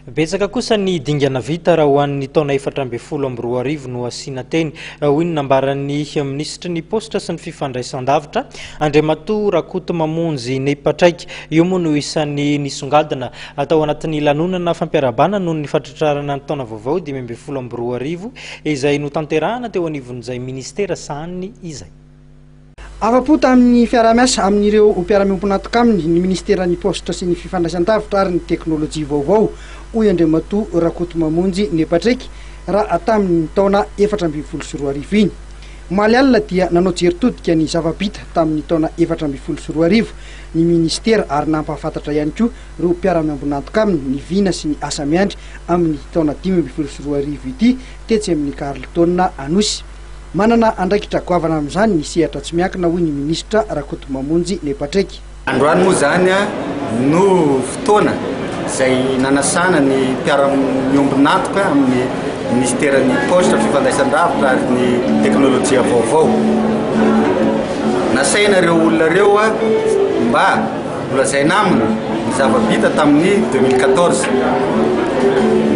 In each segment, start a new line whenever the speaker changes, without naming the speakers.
Betsaka kosa ny dingana vita raha ho an'ny taona 2014 no asiana teny hoy ny nambaran'ny ministra ny posta sy ny fifandraisan-davitra Andriamatoa Rakotomamonjy Nepatraiky. Io moa no isan'ny nisongadina atao anatin'ny lanonana fampiarabana noho ny fatratrarana ny taona vaovao 2012 izay no tanterahana teo anivon'izay ministera sahany izay.
Afa-po tamin'ny fiara-miasa amin'ireo mpiara-miompinatoka aminy ny ministera ny posta sy ny fifandraisan-davitra ary ny teknôlôjia vaovao hoy Andriamatoa Rakotomamonjy Nepatraiky raha tamin'ny taona 2012 iny. Omaly alina dia nanao jeritodika ny zava-bita tamin'ny taona 2012 ny ministera ary nampahafantatra ihany koa ireo mpiara-miompinatoka aminy ny vina sy ny asa miandry amin'ny taona 2012 ity tetsy amin'ny Carleton Anosy. Manana andraikitra goavana amin'izany ny sehatra tsy miankina hoy ny ministra Rakotomamonjy Nepatraiky.
Androany moa zany no fotoana izay nanasana ny mpiara-miompinatoka amin'ny ministeran'ny posta fifandraisan-davitra ary ny teknôlôjia vaovao. Nasaina ireo olona ireo mba holazaina aminy ny zava-bita tamin'ny 2014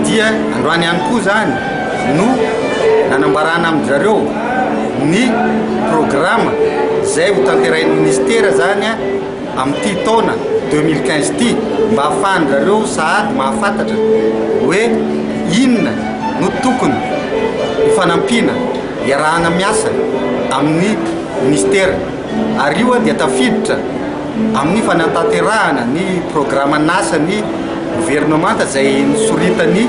dia androany ihany koa zany no nanambarana amin'izareo ny programa izay ho tanterahin'ny ministera zany amin'ity taona 2015 ity mba ahafahan'izareo sahady mahafantatra hoe inona no tokony hifanampiana iarahana miasa amin'ny ministera ary io dia tafiditra amin'ny fanantanterahana ny programa nasa ny gouvernemanta izay nisoritany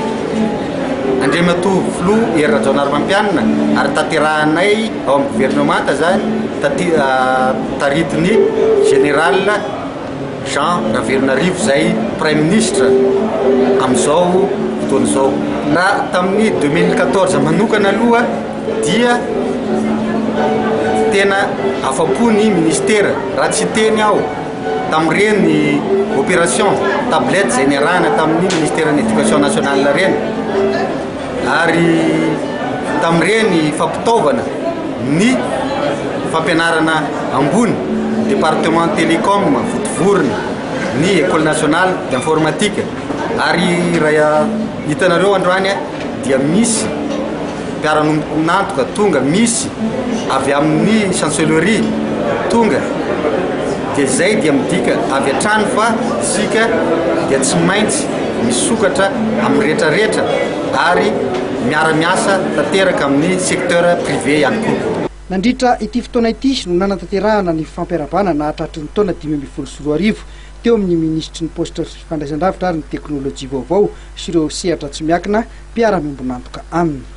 Andriamatoa Filoha Hery Rajaonarimampianina ary tanterahanay ao amin'ny gouvernemanta zany taritiny général Jean Ravelonarivo izay prime ministre amin'izao fotoana izao. Raha tamin'ny 2014 manokana aloha dia tena afa-po ny ministera raha tsy teny aho tamin'ireny opération tablette izay niarahana tamin'ny ministère de l'éducation nationale reny ary tamin'ireny fampitaovana ny fampianarana ambony département télécom fotovorona ny école nationale d'informatique ary raha hitanareo androany dia misy mpiara-nantoka tonga misy avy amin'ny chancellerie tonga dia zay dia midika avy hatrany fa sika dia tsy maintsy misokatra amin'ny rehetrarehetra ary miara-miasa tanteraka amin'ny secteur privé ihany koa.
Nandritra ity fotoana ity no nanantanterahana ny fampiarabana nahatratry ny taona 2012 teo amin'ny ministry ny posta fifandraisan-davitra ary ny teknôlôjia vaovao sy ireo sehatra tsy miankina mpiara-miombinantoka aminy.